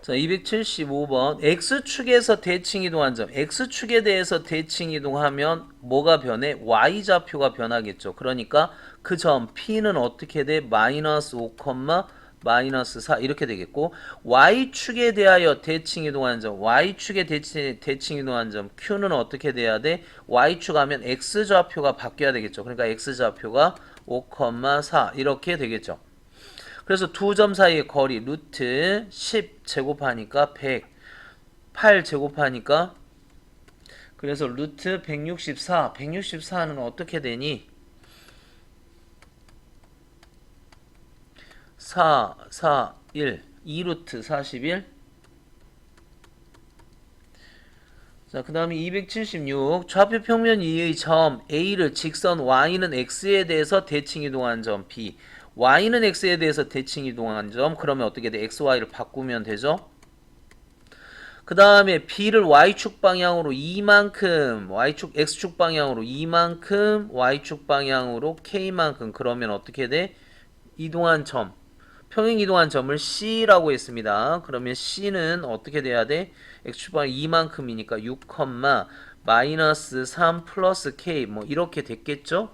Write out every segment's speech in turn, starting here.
자, 275번. X축에서 대칭 이동한 점. X축에 대해서 대칭 이동하면 뭐가 변해? Y좌표가 변하겠죠. 그러니까 그 점 P는 어떻게 돼? 마이너스 5, 마이너스 4 이렇게 되겠고, Y축에 대하여 대칭 이동한 점. Y축에 대칭 이동한 점 Q는 어떻게 돼야 돼? Y축 하면 X좌표가 바뀌어야 되겠죠. 그러니까 X좌표가 5, 4 이렇게 되겠죠. 그래서 두 점 사이의 거리 루트 10 제곱하니까 100, 8 제곱하니까 그래서 루트 164, 164는 어떻게 되니? 4, 4, 1, 2루트 41. 자, 그 다음에 276. 좌표 평면 위의 점 A를 직선 Y는 X에 대해서 대칭 이동한 점 B. Y는 X에 대해서 대칭 이동한 점. 그러면 어떻게 돼? X, Y를 바꾸면 되죠? 그 다음에 B를 Y축 방향으로 이만큼, X축 방향으로 이만큼, Y축 방향으로 K만큼. 그러면 어떻게 돼? 이동한 점. 평행 이동한 점을 C라고 했습니다. 그러면 C는 어떻게 돼야 돼? X축 방향 이만큼이니까 6, 마이너스 3 플러스 K 뭐 이렇게 됐겠죠?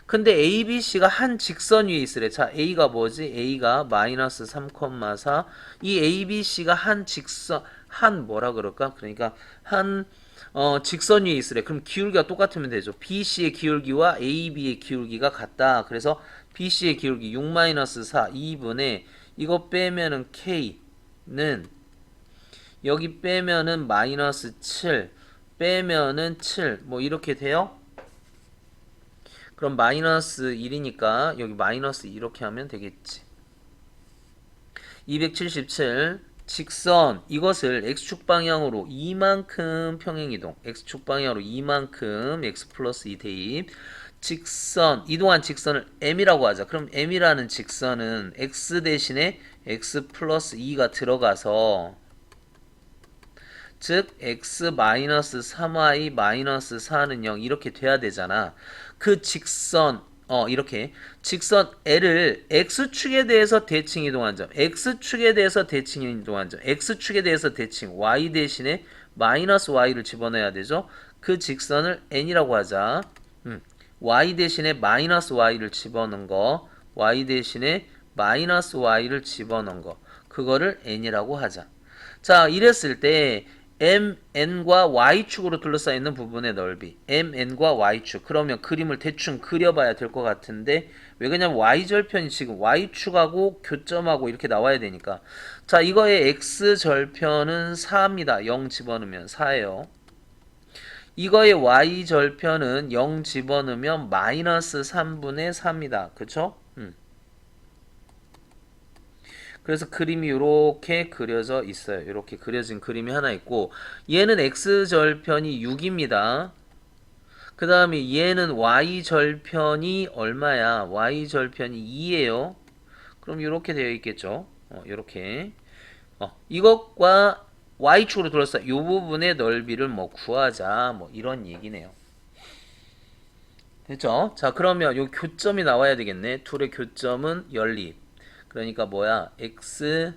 근데 A, B, C가 한 직선 위에 있으래. 자, A가 뭐지? A가 마이너스 3, 4. 이 A, B, C가 한 직선, 한 뭐라 그럴까? 그러니까 한 직선 위에 있으래. 그럼 기울기가 똑같으면 되죠. B, C의 기울기와 A, B의 기울기가 같다. 그래서 B, C의 기울기 6 마이너스 4, 2분의 이거 빼면은 K는 여기 빼면은 마이너스 7, 빼면은 7, 뭐 이렇게 돼요? 그럼 마이너스 1이니까 여기 마이너스 이렇게 하면 되겠지. 277 직선 이것을 x축 방향으로 이만큼 평행이동 x축 방향으로 이만큼 x 플러스 2 대입 직선 이동한 직선을 m이라고 하자. 그럼 m이라는 직선은 x 대신에 x 플러스 2가 들어가서 즉 x 마이너스 3y 마이너스 4는 0 이렇게 돼야 되잖아. 그 직선 이렇게 직선 L을 X축에 대해서 대칭 이동한 점 X축에 대해서 대칭 이동한 점 X축에 대해서 대칭 Y 대신에 마이너스 Y를 집어넣어야 되죠. 그 직선을 N이라고 하자. Y 대신에 마이너스 Y를 집어넣은 거 Y 대신에 마이너스 Y를 집어넣은 거 그거를 N이라고 하자. 자, 이랬을 때 MN과 Y축으로 둘러싸여 있는 부분의 넓이 MN과 Y축 그러면 그림을 대충 그려봐야 될 것 같은데 왜 그러냐면 Y절편이 지금 Y축하고 교점하고 이렇게 나와야 되니까 자 이거의 X절편은 4입니다. 0 집어넣으면 4예요. 이거의 Y절편은 0 집어넣으면 마이너스 3분의 4입니다. 그쵸? 그래서 그림이 이렇게 그려져 있어요. 이렇게 그려진 그림이 하나 있고 얘는 x절편이 6입니다. 그 다음에 얘는 y절편이 얼마야? y절편이 2예요. 그럼 이렇게 되어 있겠죠. 이렇게 이것과 y축으로 둘러싸 이 부분의 넓이를 뭐 구하자 뭐 이런 얘기네요. 됐죠? 자 그러면 요 교점이 나와야 되겠네. 둘의 교점은 연립. 그러니까 뭐야? x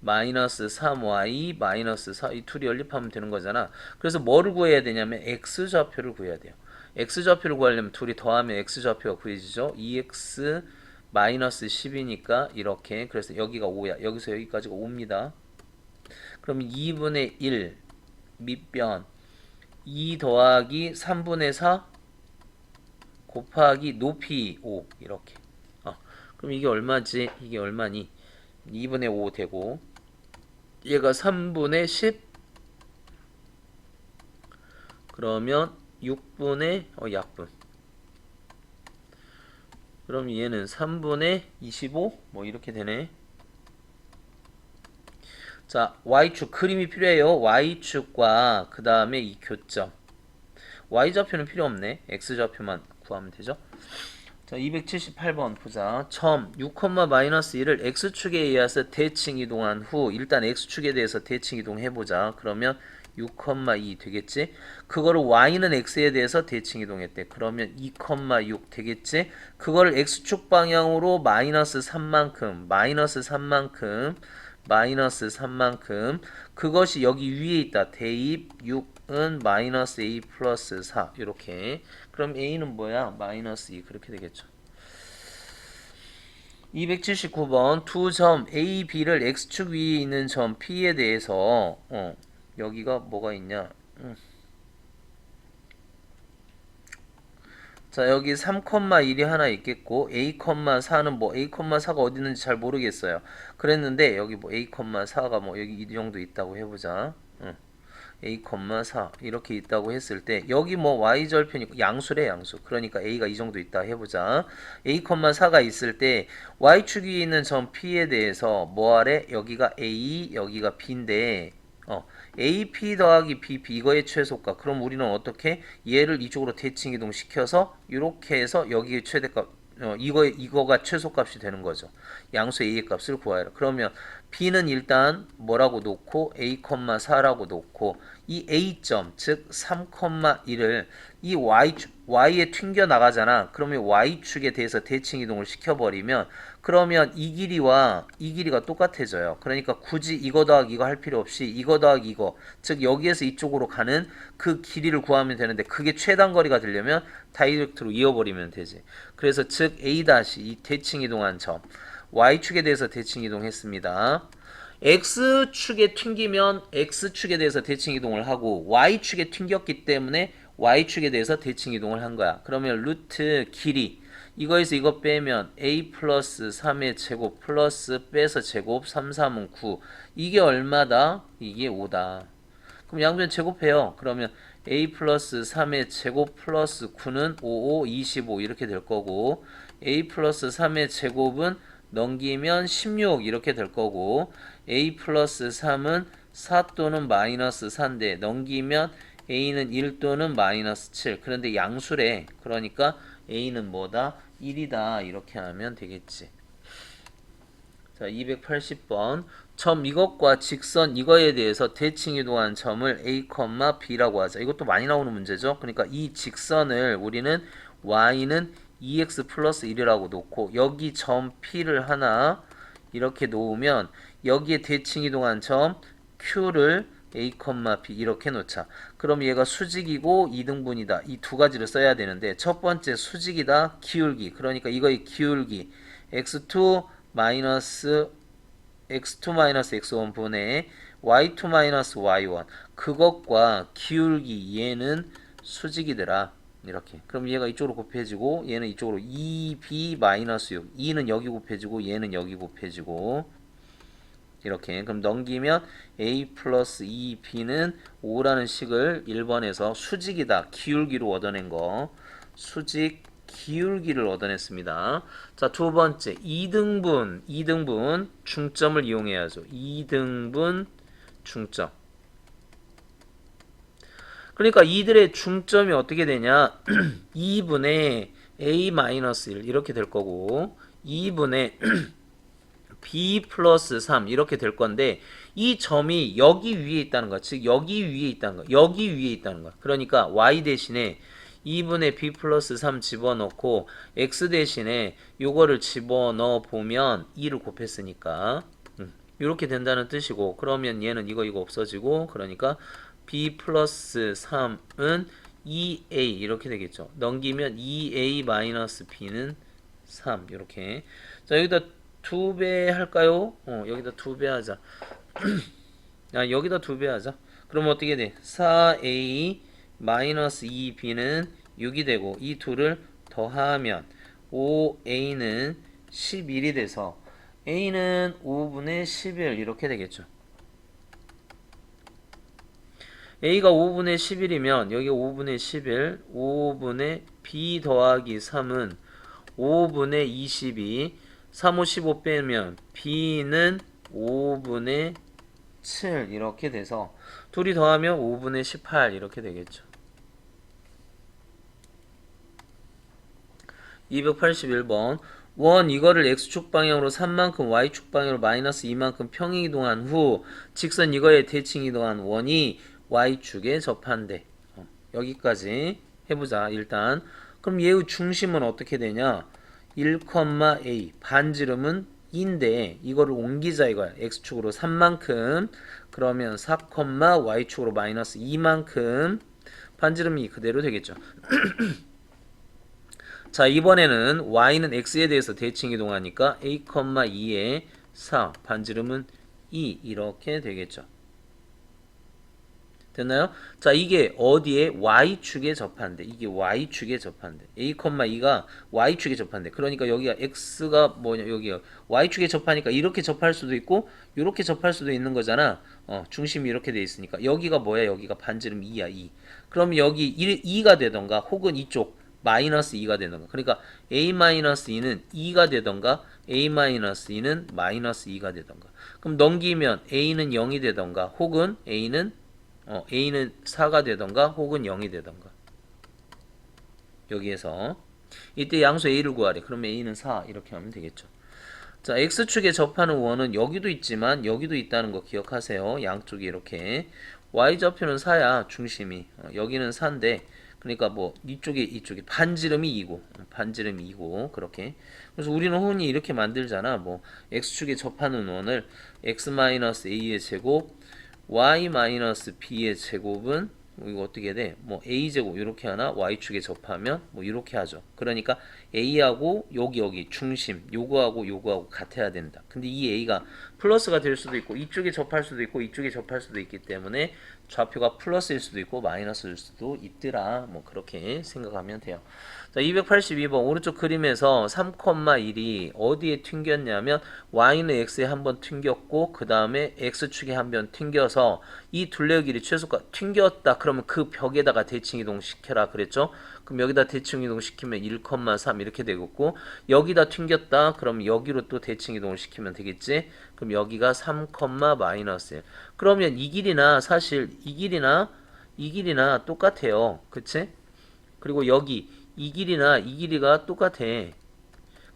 마이너스 3y 마이너스 4 이 둘이 연립하면 되는 거잖아. 그래서 뭐를 구해야 되냐면 x좌표를 구해야 돼요. x좌표를 구하려면 둘이 더하면 x좌표가 구해지죠. 2x 마이너스 10이니까 이렇게 그래서 여기가 5야. 여기서 여기까지가 5입니다. 그럼 2분의 1 밑변 2 더하기 3분의 4 곱하기 높이 5 이렇게 그럼 이게 얼마지? 이게 얼마니? 2분의 5 되고 얘가 3분의 10 그러면 6분의 약분 그럼 얘는 3분의 25 뭐 이렇게 되네. 자 Y축 그림이 필요해요. Y축과 그 다음에 이 교점 Y좌표는 필요 없네. X좌표만 구하면 되죠. 자 278번 보자. 점 6, 마이너스 1을 X축에 의해서 대칭 이동한 후 일단 X축에 대해서 대칭 이동해보자. 그러면 6, 2 되겠지? 그거를 Y는 X에 대해서 대칭 이동했대. 그러면 2, 6 되겠지? 그거를 X축 방향으로 마이너스 3만큼 마이너스 3만큼 그것이 여기 위에 있다. 대입 6은 마이너스 a 플러스 4 이렇게. 그럼 a는 뭐야? 마이너스 2 그렇게 되겠죠. 279번 두 점 A, B를 X축 위에 있는 점 P에 대해서 여기가 뭐가 있냐? 자 여기 3,1이 하나 있겠고 A,4는 뭐 A,4가 어디 있는지 잘 모르겠어요. 그랬는데 여기 뭐 A,4가 뭐 여기 이 정도 있다고 해보자. A,4 이렇게 있다고 했을 때 여기 뭐 y절편이 양수래 양수. 그러니까 a가 이 정도 있다 해보자. A,4가 있을 때 y축 위에 있는 점 P에 대해서 뭐하래? 여기가 A 여기가 B인데 AP 더하기 BP 이거의 최소값. 그럼 우리는 어떻게 얘를 이쪽으로 대칭 이동 시켜서 이렇게 해서 여기의 최대값 이거가 최소값이 되는 거죠. 양수 A의 값을 구하라. 그러면 B는 일단 뭐라고 놓고 A,4라고 놓고 이 A점 즉 3,1을 이 Y에 튕겨 나가잖아. 그러면 Y축에 대해서 대칭 이동을 시켜버리면 그러면 이 길이와 이 길이가 똑같아져요. 그러니까 굳이 이거 더하기 이거 할 필요 없이 이거 더하기 이거 즉 여기에서 이쪽으로 가는 그 길이를 구하면 되는데 그게 최단거리가 되려면 다이렉트로 이어버리면 되지. 그래서 즉 A- 이 대칭 이동한 점 Y축에 대해서 대칭 이동했습니다. X축에 튕기면 X축에 대해서 대칭 이동을 하고 Y축에 튕겼기 때문에 Y축에 대해서 대칭 이동을 한 거야. 그러면 루트 길이 이거에서 이거 빼면 A 플러스 3의 제곱 플러스 빼서 제곱 3, 3은 9 이게 얼마다? 이게 5다. 그럼 양변 제곱해요. 그러면 A 플러스 3의 제곱 플러스 9는 5, 5, 25 이렇게 될 거고 A 플러스 3의 제곱은 넘기면 16 이렇게 될 거고 A 플러스 3은 4 또는 마이너스 4인데 넘기면 A는 1 또는 마이너스 7 그런데 양수래. 그러니까 A는 뭐다? 1이다 이렇게 하면 되겠지. 자 280번 점 이것과 직선 이거에 대해서 대칭 이동한 점을 A, B라고 하자. 이것도 많이 나오는 문제죠. 그러니까 이 직선을 우리는 Y는 2x 플러스 1이라고 놓고 여기 점 P를 하나 이렇게 놓으면 여기에 대칭 이동한 점 Q를 A, B 이렇게 놓자. 그럼 얘가 수직이고 이등분이다. 이 두 가지를 써야 되는데 첫 번째 수직이다. 기울기. 그러니까 이거의 기울기 x2 마이너스 x1 분의 y2 마이너스 y1 그것과 기울기 얘는 수직이더라. 이렇게. 그럼 얘가 이쪽으로 곱해지고 얘는 이쪽으로 2b 마이너스 6 2는 여기 곱해지고 얘는 여기 곱해지고 이렇게. 그럼 넘기면 a 플러스 2b는 5라는 식을 1번에서 수직이다. 기울기로 얻어낸 거. 수직 기울기를 얻어냈습니다. 자, 두 번째 2등분 중점을 이용해야죠. 2등분 중점. 그러니까 이들의 중점이 어떻게 되냐? 2분의 a-1 이렇게 될 거고 2분의 b 플러스 3 이렇게 될 건데 이 점이 여기 위에 있다는 거야. 즉 여기 위에 있다는 거야. 여기 위에 있다는 거야. 그러니까 y 대신에 2분의 b 플러스 3 집어넣고 x 대신에 요거를 집어넣어 보면 2를 곱했으니까 이렇게 된다는 뜻이고 그러면 얘는 이거 없어지고 그러니까 b 플러스 3은 2a 이렇게 되겠죠. 넘기면 2a 마이너스 b는 3 이렇게. 자 여기다 2배 할까요? 여기다 2배 하자. 여기다 2배 하자. 그럼 어떻게 돼? 4a 마이너스 2b는 6이 되고 이 둘을 더하면 5a는 11이 돼서 a는 5분의 11 이렇게 되겠죠. a가 5분의 11이면 여기가 5분의 11 5분의 b 더하기 3은 5분의 22 3, 5, 15 빼면 b는 5분의 7 이렇게 돼서 둘이 더하면 5분의 18 이렇게 되겠죠. 281번 원 이거를 x축 방향으로 3만큼 y축 방향으로 마이너스 2만큼 평행 이동한 후 직선 이거에 대칭 이동한 원이 y축에 접한대. 여기까지 해보자. 일단 그럼 얘의 중심은 어떻게 되냐? 1,a 반지름은 2인데 이거를 옮기자 이거야. x축으로 3만큼 그러면 4, y축으로 마이너스 2만큼 반지름이 그대로 되겠죠. 자, 이번에는 y는 x에 대해서 대칭 이동하니까 a, 2에 4 반지름은 2 이렇게 되겠죠. 됐나요? 자, 이게 어디에? y축에 접한대. 이게 y축에 접한대. a, 2가 y축에 접한대. 그러니까 여기가 x가 뭐냐? 여기가 y축에 접하니까 이렇게 접할 수도 있고 이렇게 접할 수도 있는 거잖아. 중심이 이렇게 돼 있으니까 여기가 뭐야? 여기가 반지름 2야, 2. 그럼 여기 2가 되던가 혹은 이쪽 마이너스 2가 되던가. 그러니까 a-2는 2가 되던가 a-2는 마이너스 2가 되던가. 그럼 넘기면 a는 0이 되던가 혹은 a는 4가 되던가 혹은 0이 되던가. 여기에서 이때 양수 a를 구하래. 그러면 a는 4 이렇게 하면 되겠죠. 자, x축에 접하는 원은 여기도 있지만 여기도 있다는 거 기억하세요. 양쪽이 이렇게 y좌표는 4야 중심이. 여기는 4인데 그러니까 뭐 이쪽이 반지름이 2고 그렇게. 그래서 우리는 흔히 이렇게 만들잖아. 뭐 x축에 접하는 원을 x-a의 제곱 y-b의 제곱은 이거 어떻게 돼? 뭐 a제곱 이렇게 하나 y축에 접하면 뭐 이렇게 하죠. 그러니까 a하고 여기 중심 요거하고 같아야 된다. 근데 이 a가 플러스가 될 수도 있고 이쪽에 접할 수도 있고 이쪽에 접할 수도 있기 때문에 좌표가 플러스일 수도 있고 마이너스일 수도 있더라. 뭐 그렇게 생각하면 돼요. 자, 282번 오른쪽 그림에서 3,1이 어디에 튕겼냐면 y는 x에 한번 튕겼고 그 다음에 x축에 한번 튕겨서 이 둘레의 길이 최소값 튕겼다 그러면 그 벽에다가 대칭 이동시켜라 그랬죠. 그럼 여기다 대칭 이동시키면 1,3 이렇게 되겠고 여기다 튕겼다 그럼 여기로 또 대칭 이동을 시키면 되겠지. 그럼 여기가 3, 마이너스 그러면 이 길이나 사실 이 길이나 똑같아요. 그치? 그리고 여기 이 길이나 이 길이가 똑같아.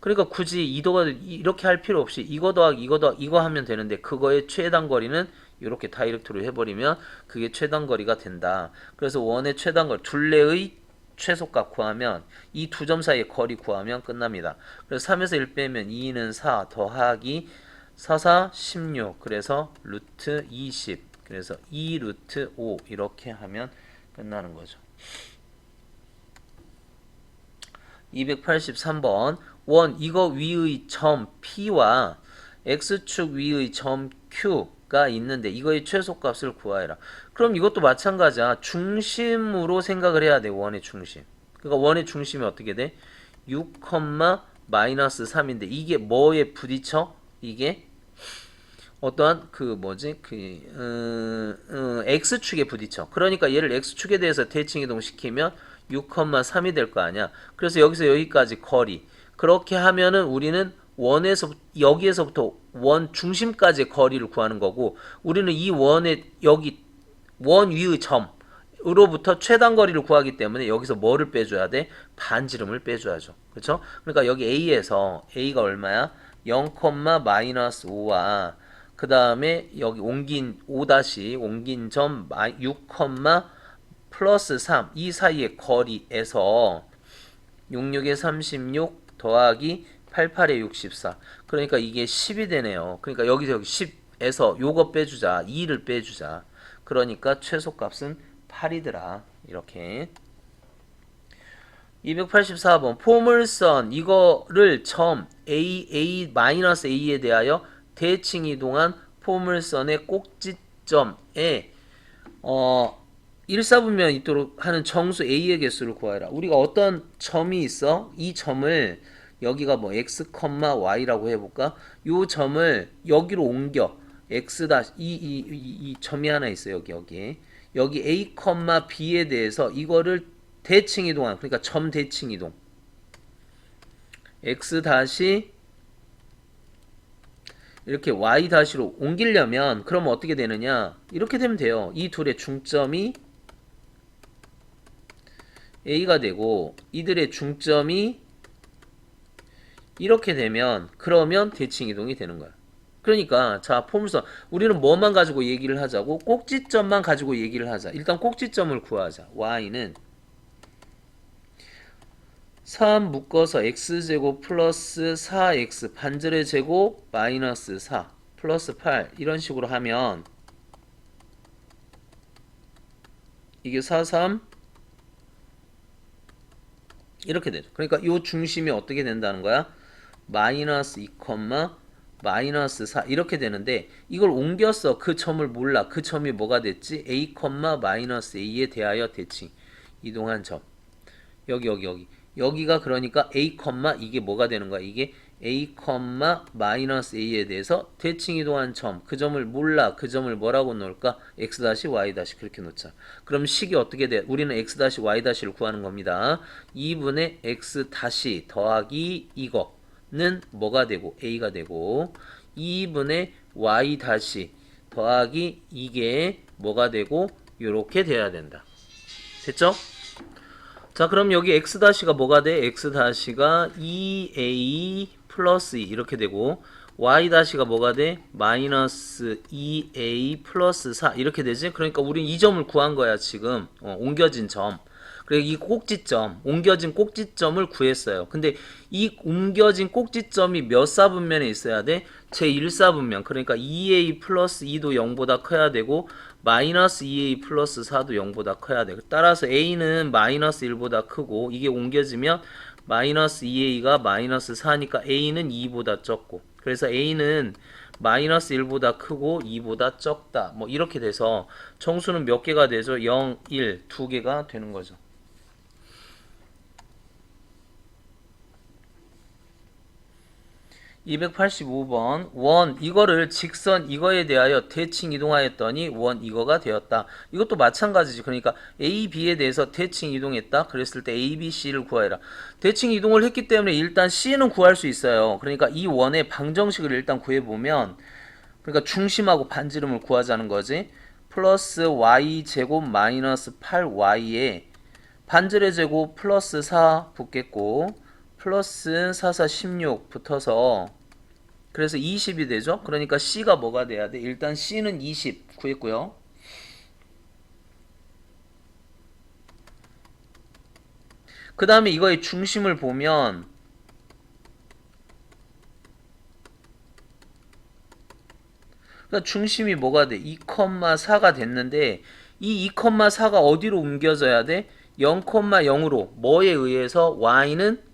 그러니까 굳이 이도가 이렇게 할 필요 없이 이거 더하기 이거 더하기 이거 하면 되는데 그거의 최단 거리는 이렇게 다이렉트로 해버리면 그게 최단 거리가 된다. 그래서 원의 최단 거리 둘레의 최소값 구하면 이 두 점 사이의 거리 구하면 끝납니다. 그래서 3에서 1 빼면 2는 4 더하기 4, 16 그래서 루트 20 그래서 2 루트 5 이렇게 하면 끝나는 거죠. 283번 원 이거 위의 점 P와 X축 위의 점 Q가 있는데 이거의 최소값을 구하여라. 그럼 이것도 마찬가지야. 중심으로 생각을 해야 돼. 원의 중심. 그러니까 원의 중심이 어떻게 돼? 6, 마이너스 3인데 이게 뭐에 부딪혀? 이게 어떠한 X축에 부딪혀. 그러니까 얘를 X축에 대해서 대칭 이동시키면 6,3이 될 거 아니야. 그래서 여기서 여기까지 거리. 그렇게 하면은 우리는 여기에서부터 원 중심까지의 거리를 구하는 거고 우리는 이 원의 여기 원 위의 점으로부터 최단 거리를 구하기 때문에 여기서 뭐를 빼줘야 돼? 반지름을 빼줘야죠. 그렇죠? 그러니까 여기 A에서 A가 얼마야? 0, 마이너스 5와 그 다음에 여기 옮긴 점 6, 플러스 3 이 사이의 거리에서 66에 36 더하기 88에 64 그러니까 이게 10이 되네요. 그러니까 여기서 여기 10에서 요거 빼주자 2를 빼주자 그러니까 최소값은 8이더라. 이렇게 284번 포물선 이거를 점 A-A에 대하여 대칭 이동한 포물선의 꼭지점에 1사분면 있도록 하는 정수 A의 개수를 구하라. 우리가 어떤 점이 있어? 이 점을 여기가 뭐 x, y라고 해볼까? 이 점을 여기로 옮겨. x 이 점이 하나 있어요. 여기 a, b에 대해서 이거를 대칭 이동한 그러니까 점 대칭 이동. x 이렇게 y-로 옮기려면 그러면 어떻게 되느냐? 이렇게 되면 돼요. 이 둘의 중점이 A가 되고 이들의 중점이 이렇게 되면 그러면 대칭 이동이 되는 거야. 그러니까 자 포물선 우리는 뭐만 가지고 얘기를 하자고? 꼭지점만 가지고 얘기를 하자. 일단 꼭지점을 구하자. Y는 3 묶어서 x제곱 플러스 4x 반절의 제곱 마이너스 4 플러스 8 이런 식으로 하면 이게 4, 3 이렇게 되죠. 그러니까 이 중심이 어떻게 된다는 거야? 마이너스 2, 마이너스 4 이렇게 되는데 이걸 옮겼어. 그 점을 몰라. 그 점이 뭐가 됐지? a, 마이너스 a에 대하여 대칭 이동한 점. 여기. 여기가 그러니까 a, 이게 뭐가 되는 거야? 이게 a, 마이너스 a에 대해서 대칭 이동한 점. 그 점을 몰라. 그 점을 뭐라고 놓을까? x y 그렇게 놓자. 그럼 식이 어떻게 돼? 우리는 x y 를 구하는 겁니다. 2분의 x 더하기 이거는 뭐가 되고? a가 되고 2분의 y 더하기 이게 뭐가 되고? 요렇게 돼야 된다. 됐죠? 자, 그럼 여기 x-가 뭐가 돼? x-가 2a 플러스 2 이렇게 되고 y-가 뭐가 돼? 마이너스 2a 플러스 4 이렇게 되지? 그러니까 우린 이 점을 구한 거야 지금. 옮겨진 점. 그리고 이 꼭지점, 옮겨진 꼭지점을 구했어요. 근데 이 옮겨진 꼭지점이 몇 사분면에 있어야 돼? 제1사분면. 그러니까 2a 플러스 2도 0보다 커야 되고 마이너스 2a 플러스 4도 0보다 커야 돼. 따라서 a는 마이너스 1보다 크고 이게 옮겨지면 마이너스 2a가 마이너스 4니까 a는 2보다 적고 그래서 a는 마이너스 1보다 크고 2보다 적다. 뭐 이렇게 돼서 정수는 몇 개가 되죠? 0, 1, 두 개가 되는 거죠. 285번 원 이거를 직선 이거에 대하여 대칭 이동하였더니 원 이거가 되었다. 이것도 마찬가지지. 그러니까 A, B에 대해서 대칭 이동했다. 그랬을 때 A, B, C를 구하여라. 대칭 이동을 했기 때문에 일단 C는 구할 수 있어요. 그러니까 이 원의 방정식을 일단 구해보면 그러니까 중심하고 반지름을 구하자는 거지. 플러스 Y제곱 마이너스 8Y에 반지름의 제곱 플러스 4 붙겠고 플러스 4, 4, 16 붙어서 그래서 20이 되죠. 그러니까 C가 뭐가 돼야 돼? 일단 C는 20 구했고요. 그 다음에 이거의 중심을 보면 그러니까 중심이 뭐가 돼? 2,4가 됐는데 이 2,4가 어디로 옮겨져야 돼? 0,0으로 뭐에 의해서 y는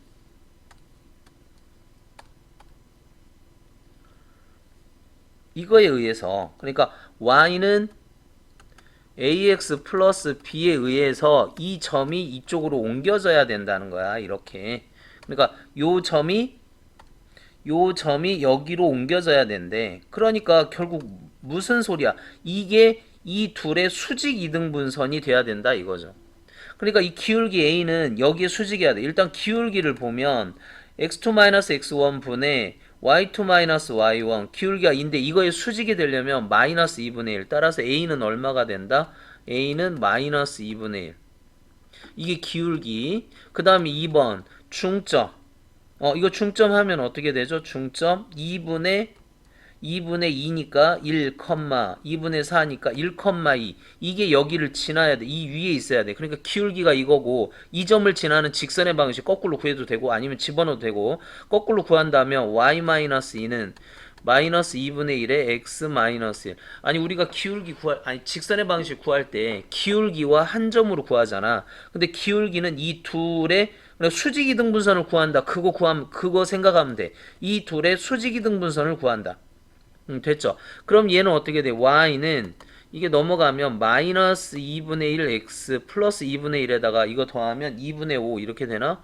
이거에 의해서 그러니까 y는 ax 플러스 b에 의해서 이 점이 이쪽으로 옮겨져야 된다는 거야. 이렇게 그러니까 요 점이 여기로 옮겨져야 된대. 그러니까 결국 무슨 소리야? 이게 이 둘의 수직 이등분선이 돼야 된다 이거죠. 그러니까 이 기울기 a는 여기에 수직해야 돼. 일단 기울기를 보면 x2-x1 분의 y2-y1 기울기가 인데 이거에 수직이 되려면 마이너스 2분의 1 따라서 a는 얼마가 된다? a는 마이너스 2분의 1 이게 기울기. 그 다음에 2번 중점. 이거 중점하면 어떻게 되죠? 중점 2분의 2니까 1, 2분의 4니까 1,2 이게 여기를 지나야 돼. 이 위에 있어야 돼. 그러니까 기울기가 이거고 이 점을 지나는 직선의 방식 거꾸로 구해도 되고 아니면 집어넣어도 되고 거꾸로 구한다면 y-2는 마이너스 2분의 1에 x-1 아니 우리가 기울기 직선의 방식 구할 때 기울기와 한 점으로 구하잖아. 근데 기울기는 이 둘의 수직 이등분선을 구한다. 그거 생각하면 돼. 이 둘의 수직 이등분선을 구한다. 됐죠? 그럼 얘는 어떻게 돼? y는 이게 넘어가면 마이너스 2분의 1 x 플러스 2분의 1에다가 이거 더하면 2분의 5 이렇게 되나?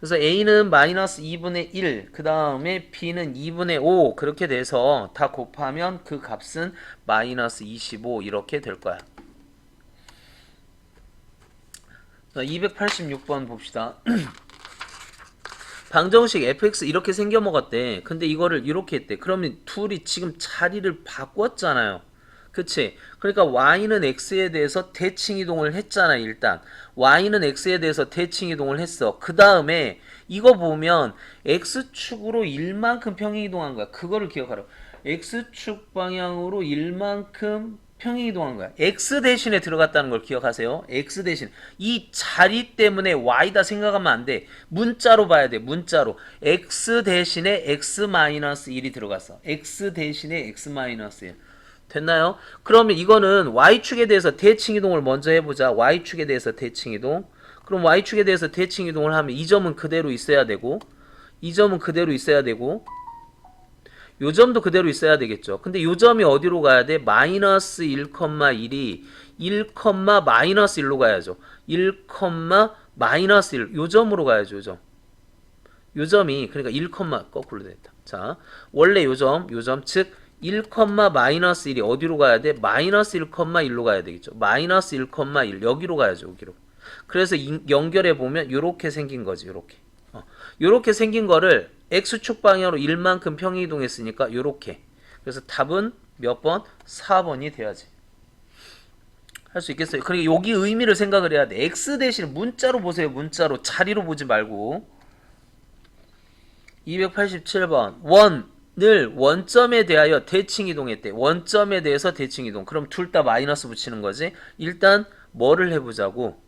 그래서 a는 마이너스 2분의 1, 그 다음에 b는 2분의 5 그렇게 돼서 다 곱하면 그 값은 마이너스 25 이렇게 될 거야. 286번 봅시다. 방정식 fx 이렇게 생겨 먹었대. 근데 이거를 이렇게 했대. 그러면 둘이 지금 자리를 바꿨잖아요. 그치? 그러니까 y는 x에 대해서 대칭 이동을 했잖아. 일단 y는 x에 대해서 대칭 이동을 했어. 그 다음에 이거 보면 x축으로 1만큼 평행 이동한 거야. 그거를 기억하라. x축 방향으로 1만큼 평행이동한 거야. x 대신에 들어갔다는 걸 기억하세요. x 대신. 이 자리 때문에 y다 생각하면 안 돼. 문자로 봐야 돼. 문자로. x 대신에 x-1이 들어갔어. x 대신에 x-1. 됐나요? 그러면 이거는 y축에 대해서 대칭이동을 먼저 해보자. y축에 대해서 대칭이동. 그럼 y축에 대해서 대칭이동을 하면 이 점은 그대로 있어야 되고 이 점은 그대로 있어야 되고 요 점도 그대로 있어야 되겠죠. 근데 요 점이 어디로 가야 돼? 마이너스 1,1이 1, 마이너스 1로 가야죠. 1, 마이너스 1. 요 점으로 가야죠. 요 점. 요 점이 그러니까 1, 거꾸로 됐다. 자, 원래 요 점, 즉 1, 마이너스 1이 어디로 가야 돼? 마이너스 1,1로 가야 되겠죠. 마이너스 1,1 여기로 가야죠. 여기로. 그래서 연결해 보면 요렇게 생긴 거지. 요렇게. 요렇게 생긴 거를 x축 방향으로 1만큼 평행이동했으니까 요렇게. 그래서 답은 몇 번? 4번이 돼야지. 할 수 있겠어요? 그러니까 여기 의미를 생각을 해야 돼. x 대신 문자로 보세요. 문자로. 자리로 보지 말고. 287번. 원을 원점에 대하여 대칭이동했대. 원점에 대해서 대칭이동. 그럼 둘 다 마이너스 붙이는 거지. 일단 뭐를 해보자고.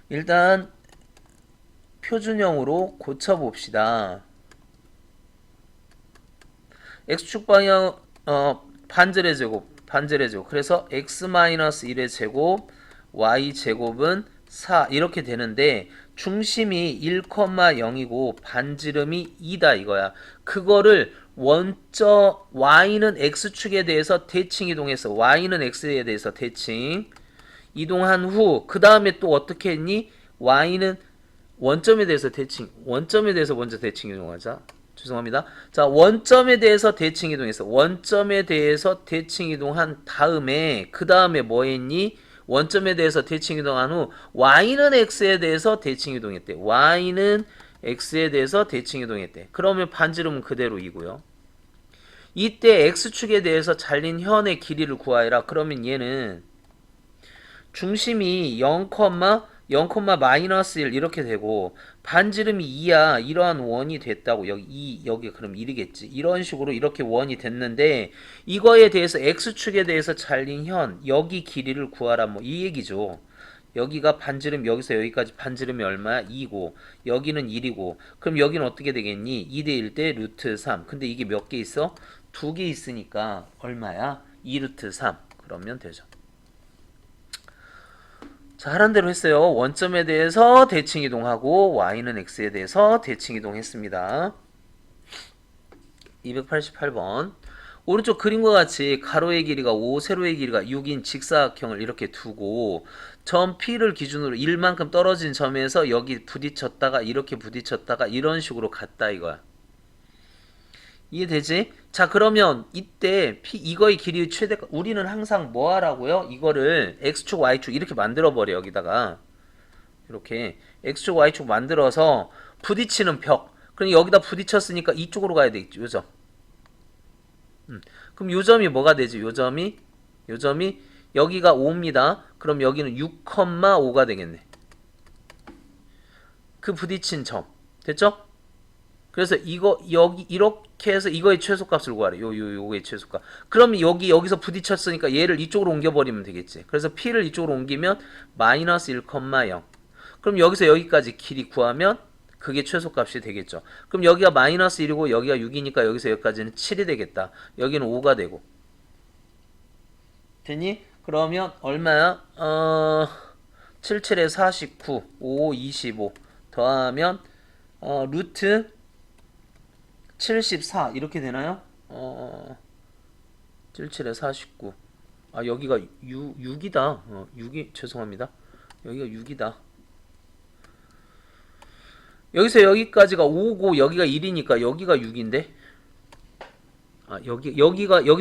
일단 표준형으로 고쳐봅시다. x축 방향 반절의 제곱 그래서 x-1의 제곱 y제곱은 4 이렇게 되는데 중심이 1,0이고 반지름이 2다 이거야. 그거를 원점 y는 x축에 대해서 대칭 이동했어. y는 x에 대해서 대칭 이동한 후 그 다음에 또 어떻게 했니? y는 원점에 대해서 먼저 대칭 이동하자. 죄송합니다. 자, 원점에 대해서 대칭 이동했어. 원점에 대해서 대칭 이동한 다음에 그 다음에 뭐 했니? 원점에 대해서 대칭 이동한 후 y는 x에 대해서 대칭 이동했대. y는 x에 대해서 대칭 이동했대. 그러면 반지름은 그대로 이고요. 이때 x축에 대해서 잘린 현의 길이를 구하여라. 그러면 얘는 중심이 0, 마이너스 1 이렇게 되고 반지름이 2야. 이러한 원이 됐다고. 여기 그럼 1이겠지. 이런 식으로 이렇게 원이 됐는데 이거에 대해서 x축에 대해서 잘린 현 여기 길이를 구하라 뭐 이 얘기죠. 여기가 반지름 여기서 여기까지 반지름이 얼마야? 2고 여기는 1이고 그럼 여기는 어떻게 되겠니? 2대 1대 루트 3. 근데 이게 몇 개 있어? 2개 있으니까 얼마야? 2 루트 3. 그러면 되죠. 자, 하란 대로 했어요. 원점에 대해서 대칭 이동하고 y는 x에 대해서 대칭 이동했습니다. 288번. 오른쪽 그림과 같이 가로의 길이가 5, 세로의 길이가 6인 직사각형을 이렇게 두고 점 P를 기준으로 1만큼 떨어진 점에서 여기 부딪혔다가 이렇게 부딪혔다가 이런 식으로 갔다 이거야. 이해되지? 자, 그러면 이때 이거의 길이의 최대가 우리는 항상 뭐 하라고요? 이거를 x축 y축 이렇게 만들어 버려. 여기다가 이렇게 x축 y축 만들어서 부딪히는 벽. 그럼 여기다 부딪혔으니까 이쪽으로 가야 되겠죠. 요점. 그럼 요점이 뭐가 되지? 요점이 여기가 5입니다. 그럼 여기는 6,5가 되겠네. 그 부딪힌 점. 됐죠? 그래서 여기 이렇게 해서 이거의 최소값을 구하래. 요거의 최소값. 그럼 여기서 부딪혔으니까 얘를 이쪽으로 옮겨버리면 되겠지. 그래서 P를 이쪽으로 옮기면 마이너스 1,0. 그럼 여기서 여기까지 길이 구하면 그게 최소값이 되겠죠. 그럼 여기가 마이너스 1이고 여기가 6이니까 여기서 여기까지는 7이 되겠다. 여기는 5가 되고. 됐니? 그러면 얼마야? 7, 7에 49, 5, 25 더하면 루트 74 이렇게 되나요? 77에 49. 아, 여기가 6이다. 6이 죄송합니다. 여기가 6이다. 여기서 여기까지가 5고 여기가 1이니까 여기가 6인데. 아, 여기서 여기까지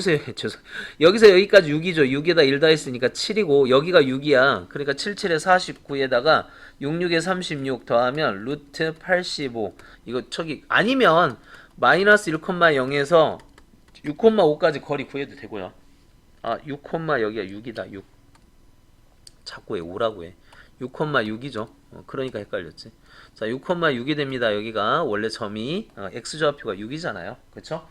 6이죠. 6에다 1 더했으니까 7이고 여기가 6이야. 그러니까 77에 49에다가 66에 36 더하면 루트 85. 이거 아니면 마이너스 1,0에서 6,5까지 거리 구해도 되고요. 아, 6, 여기가 6이다. 6. 자꾸 왜 5라고 해. 6,6이죠. 그러니까 헷갈렸지. 자, 6,6이 됩니다. 여기가 원래 점이 x좌표가 6이잖아요. 그쵸?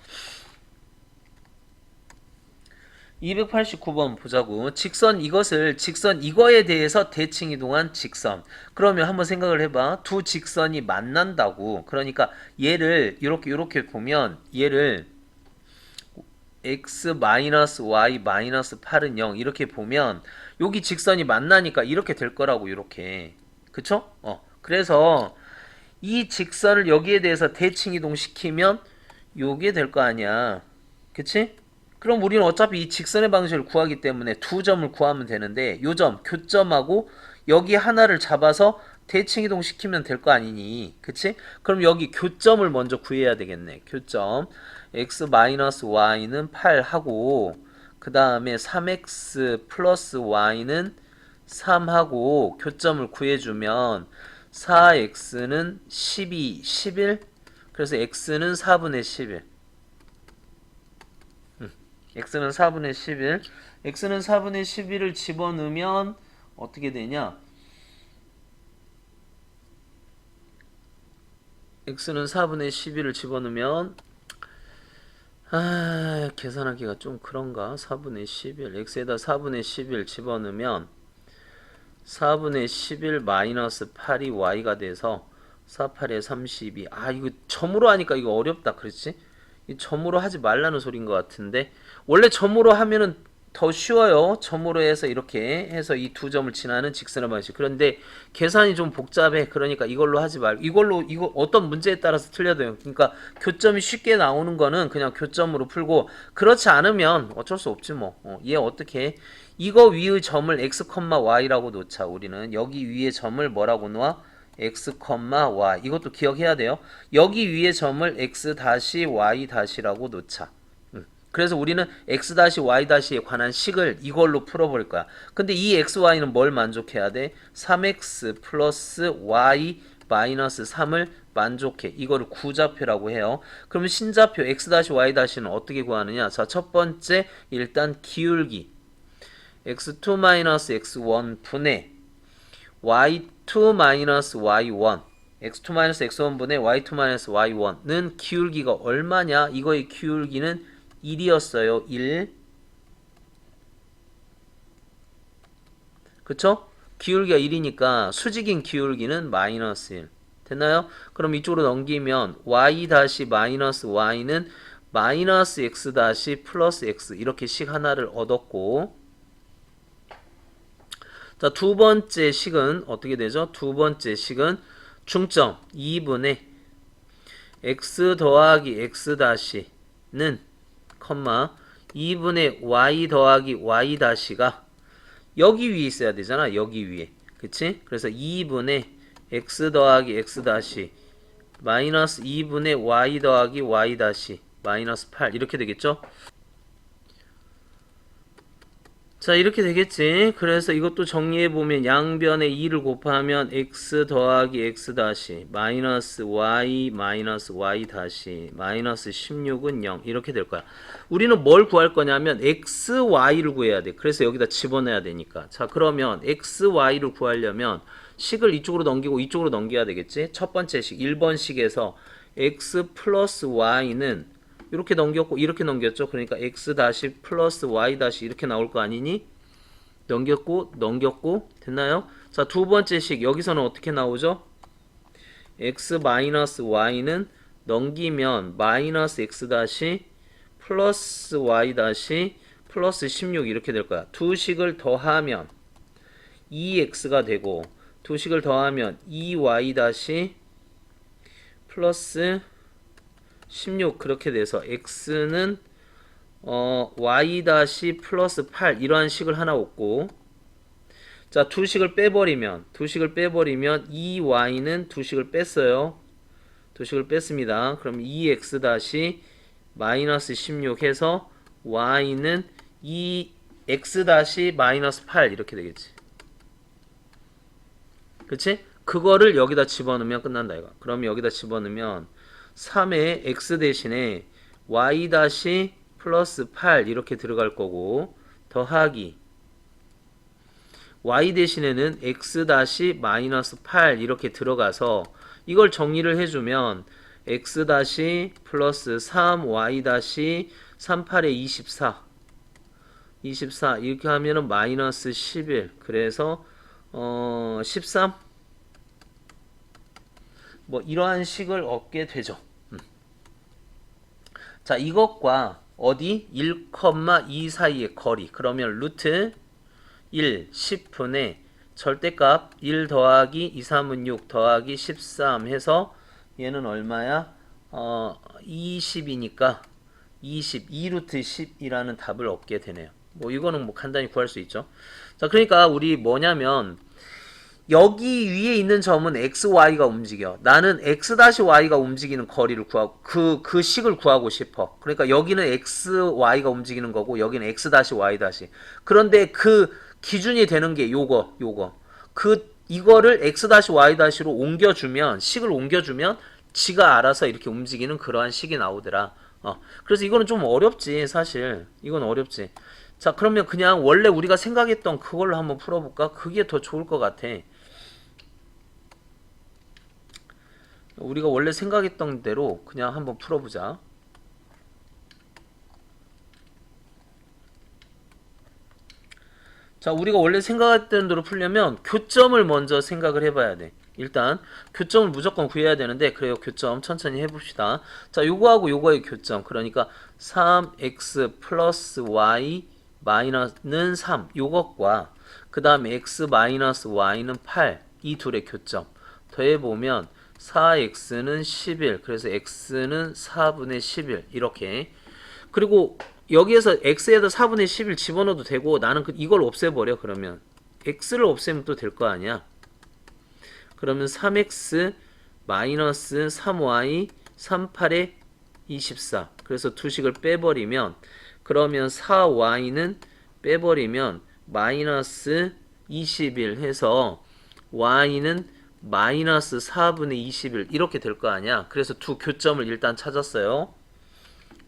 289번 보자고. 직선 이것을 직선 이거에 대해서 대칭 이동한 직선. 그러면 한번 생각을 해봐. 두 직선이 만난다고. 그러니까 얘를 이렇게 보면 얘를 x-y-8은 0 이렇게 보면 여기 직선이 만나니까 이렇게 될 거라고 이렇게. 그쵸? 그래서 이 직선을 여기에 대해서 대칭 이동시키면 요게 될 거 아니야. 그치? 그럼 우리는 어차피 이 직선의 방식을 구하기 때문에 두 점을 구하면 되는데 요 점, 교점하고 여기 하나를 잡아서 대칭 이동시키면 될 거 아니니. 그치? 그럼 여기 교점을 먼저 구해야 되겠네. 교점. x-y는 8 하고 그 다음에 3x 플러스 y는 3 하고 교점을 구해주면 4x는 12, 11 그래서 x는 4분의 11 x는 4분의 11 x는 4분의 11을 집어넣으면 어떻게 되냐 x는 4분의 11을 집어넣으면 계산하기가 좀 그런가 4분의 11 x에다 4분의 11 집어넣으면 4분의 11 마이너스 8이 y가 돼서 4, 8에 32 이거 점으로 하니까 이거 어렵다 그렇지? 이 점으로 하지 말라는 소린 것 같은데 원래 점으로 하면은 더 쉬워요. 점으로 해서 이렇게 해서 이 두 점을 지나는 직선의 방식. 그런데 계산이 좀 복잡해. 그러니까 이걸로 하지 말고 이거 어떤 문제에 따라서 틀려도요. 그러니까 교점이 쉽게 나오는 거는 그냥 교점으로 풀고 그렇지 않으면 어쩔 수 없지 뭐. 얘 어떻게 이거 위의 점을 x, y라고 놓자. 우리는 여기 위의 점을 뭐라고 놓아? x, y 이것도 기억해야 돼요. 여기 위의 점을 x y 라고 놓자. 그래서 우리는 x y 에 관한 식을 이걸로 풀어볼 거야. 근데 이 x, y는 뭘 만족해야 돼? 3x 플러스 y 마이너스 3을 만족해. 이거를 구좌표라고 해요. 그러면 신좌표 x y-는 어떻게 구하느냐? 자, 첫 번째 일단 기울기 x2 마이너스 x1 분의 y2 마이너스 y1 x2 마이너스 x1 분의 y2 마이너스 y1는 기울기가 얼마냐? 이거의 기울기는 1이었어요. 1. 그쵸? 기울기가 1이니까 수직인 기울기는 마이너스 1. 됐나요? 그럼 이쪽으로 넘기면 y 다시 마이너스 y는 마이너스 x 다시 플러스 x 이렇게 식 하나를 얻었고 자, 두 번째 식은 어떻게 되죠? 두 번째 식은 중점 2분의 x 더하기 x 다시는 컴마 2분의 y 더하기 y 다시가 여기 위에 있어야 되잖아. 여기 위에. 그치? 그래서 2분의 x 더하기 x 다시 마이너스 2분의 y 더하기 y 다시 마이너스 8 이렇게 되겠죠? 자 이렇게 되겠지. 그래서 이것도 정리해보면 양변에 2를 곱하면 x 더하기 x 다시 마이너스 y 다시 마이너스 16은 0 이렇게 될 거야. 우리는 뭘 구할 거냐면 x, y를 구해야 돼. 그래서 여기다 집어넣어야 되니까. 자 그러면 x, y를 구하려면 식을 이쪽으로 넘기고 이쪽으로 넘겨야 되겠지. 첫 번째 식 1번 식에서 x 플러스 y는 이렇게 넘겼고 이렇게 넘겼죠. 그러니까 x 다시 플러스 y 다시 이렇게 나올 거 아니니? 넘겼고 됐나요? 자, 두 번째 식 여기서는 어떻게 나오죠? x 마이너스 y는 넘기면 마이너스 x 다시 플러스 y 다시 플러스 16 이렇게 될 거야. 두 식을 더하면 2x가 되고 두 식을 더하면 2y 다시 플러스 16 그렇게 돼서 x는 y 다시 플러스 8 이러한 식을 하나 얻고 자 두 식을 빼버리면 2y는 두 식을 뺐어요. 두 식을 뺐습니다. 그럼 2x 다시 마이너스 16 해서 y는 2x 다시 마이너스 8 이렇게 되겠지. 그치? 그거를 여기다 집어넣으면 끝난다 이거. 그럼 여기다 집어넣으면 3의 x 대신에 y 다시 플러스 8 이렇게 들어갈 거고 더하기 y 대신에는 x 다시 마이너스 8 이렇게 들어가서 이걸 정리를 해주면 x 다시 플러스 3 y 다시 3 8에 24 24 이렇게 하면은 마이너스 11 그래서 13 뭐 이러한 식을 얻게 되죠. 자, 이것과 어디 1,2 사이의 거리 그러면 루트 1 10분의 절대값 1 더하기 2, 3은 6 더하기 13 해서 얘는 얼마야? 20이니까 22 루트 10이라는 답을 얻게 되네요. 뭐 이거는 뭐 간단히 구할 수 있죠. 자, 그러니까 우리 뭐냐면 여기 위에 있는 점은 x, y가 움직여. 나는 x-y가 움직이는 거리를 구하고 그 식을 구하고 싶어. 그러니까 여기는 x, y가 움직이는 거고 여기는 x-y. 그런데 그 기준이 되는 게 요거. 이거를 x-y-로 옮겨주면 식을 옮겨주면 지가 알아서 이렇게 움직이는 그러한 식이 나오더라. 그래서 이거는 좀 어렵지 사실. 이건 어렵지. 자, 그러면 그냥 원래 우리가 생각했던 그걸로 한번 풀어볼까? 그게 더 좋을 것 같아. 우리가 원래 생각했던 대로 그냥 한번 풀어보자. 자, 우리가 원래 생각했던 대로 풀려면 교점을 먼저 생각을 해봐야 돼. 일단 교점을 무조건 구해야 되는데 그래요. 교점 천천히 해봅시다. 자, 요거하고 요거의 교점 그러니까 3x 플러스 y 마이너스는 3 요것과 그 다음에 x 마이너스 y는 8 이 둘의 교점 더해보면 4x는 11 그래서 x는 4분의 11 이렇게 그리고 여기에서 x에다 4분의 11 집어넣어도 되고 나는 이걸 없애버려. 그러면 x를 없애면 또 될 거 아니야. 그러면 3x 마이너스 3y 38에 24 그래서 두식을 빼버리면 그러면 4y는 빼버리면 마이너스 21 해서 y는 마이너스 4분의 21 이렇게 될 거 아니야. 그래서 두 교점을 일단 찾았어요.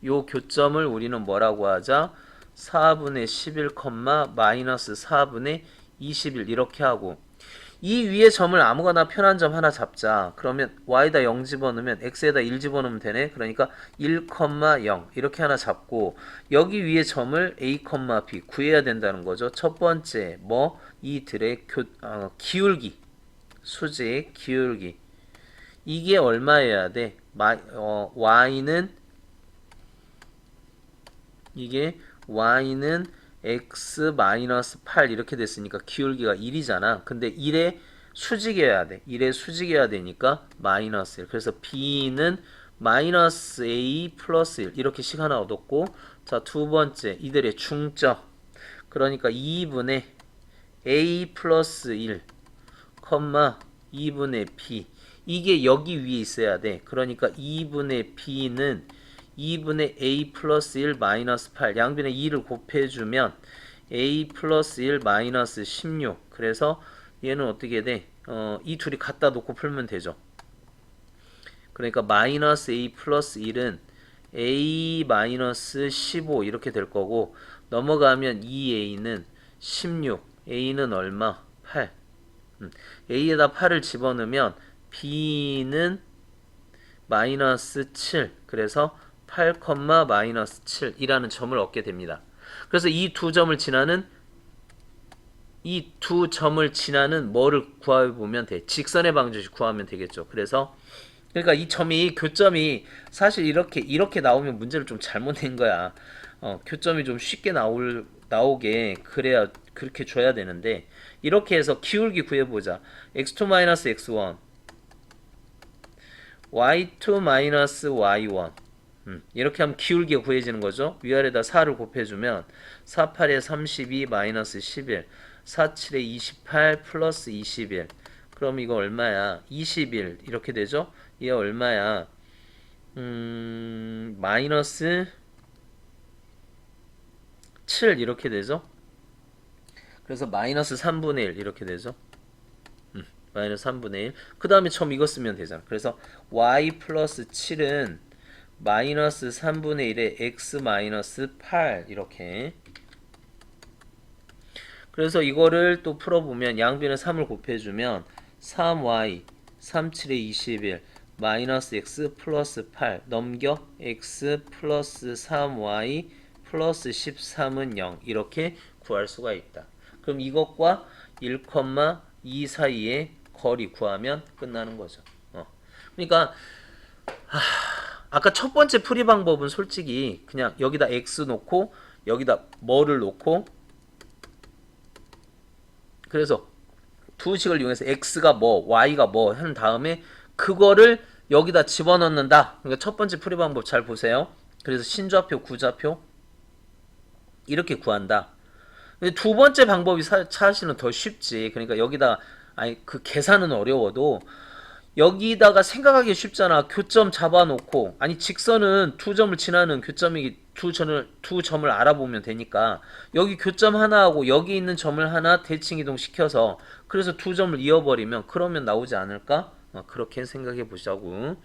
요 교점을 우리는 뭐라고 하자? 4분의 11, 마이너스 4분의 21 이렇게 하고 이 위에 점을 아무거나 편한 점 하나 잡자. 그러면 y에다 0 집어넣으면 x에다 1 집어넣으면 되네. 그러니까 1, 0 이렇게 하나 잡고 여기 위에 점을 a, b 구해야 된다는 거죠. 첫 번째 뭐 이들의 기울기 수직 기울기 이게 얼마여야 돼? y는 이게 y는 x-8 이렇게 됐으니까 기울기가 1이잖아. 근데 1에 수직이어야 돼. 1에 수직이어야 되니까 마이너스 1. 그래서 b는 마이너스 a 플러스 1 이렇게 식 하나 얻었고 자, 두 번째 이들의 중점 그러니까 2분의 a 플러스 1 2분의 b 이게 여기 위에 있어야 돼. 그러니까 2분의 b는 2분의 a 플러스 1 마이너스 8 양변에 2를 곱해주면 a 플러스 1 마이너스 16 그래서 얘는 어떻게 돼? 이 둘이 갖다 놓고 풀면 되죠. 그러니까 마이너스 a 플러스 1은 a 마이너스 15 이렇게 될 거고 넘어가면 2a는 16 a는 얼마? 8 a에다 8을 집어넣으면 b는 마이너스 7 그래서 8, 마이너스 7이라는 점을 얻게 됩니다. 그래서 이 두 점을 지나는 뭐를 구해보면 돼? 직선의 방정식 구하면 되겠죠. 그러니까 이 점이 교점이 사실 이렇게 나오면 문제를 좀 잘못 낸 거야. 교점이 좀 쉽게 나오게 그래야 그렇게 줘야 되는데 이렇게 해서 기울기 구해보자. x2 x1 y2 y1 이렇게 하면 기울기가 구해지는 거죠. 위아래다 4를 곱해주면 4, 8에 32 마이너스 11 4, 7에 28 플러스 21 그럼 이거 얼마야? 21 이렇게 되죠. 얘 얼마야? 마이너스 7 이렇게 되죠. 그래서 마이너스 3분의 1 이렇게 되죠. 마이너스 3분의 1 그 다음에 처음 이거 쓰면 되잖아. 그래서 y 플러스 7은 마이너스 3분의 1에 x 마이너스 8 이렇게 그래서 이거를 또 풀어보면 양변에 3을 곱해주면 3y 3, 7에 21 마이너스 x 플러스 8 넘겨 x 플러스 3y 플러스 13은 0 이렇게 구할 수가 있다. 그럼 이것과 1,2 사이의 거리 구하면 끝나는 거죠. 그러니까 아까 첫 번째 풀이 방법은 솔직히 그냥 여기다 x 놓고 여기다 뭐를 놓고 그래서 두 식을 이용해서 x가 뭐 y가 뭐 한 다음에 그거를 여기다 집어넣는다. 그러니까 첫 번째 풀이 방법 잘 보세요. 그래서 신좌표 구좌표 이렇게 구한다. 근데 두 번째 방법이 사실은 더 쉽지. 그러니까 여기다 아니 그 계산은 어려워도 여기다가 생각하기 쉽잖아. 교점 잡아놓고 아니 직선은 두 점을 지나는 교점이 두 점을 알아보면 되니까 여기 교점 하나하고 여기 있는 점을 하나 대칭 이동 시켜서 그래서 두 점을 이어버리면 그러면 나오지 않을까? 그렇게 생각해 보자고.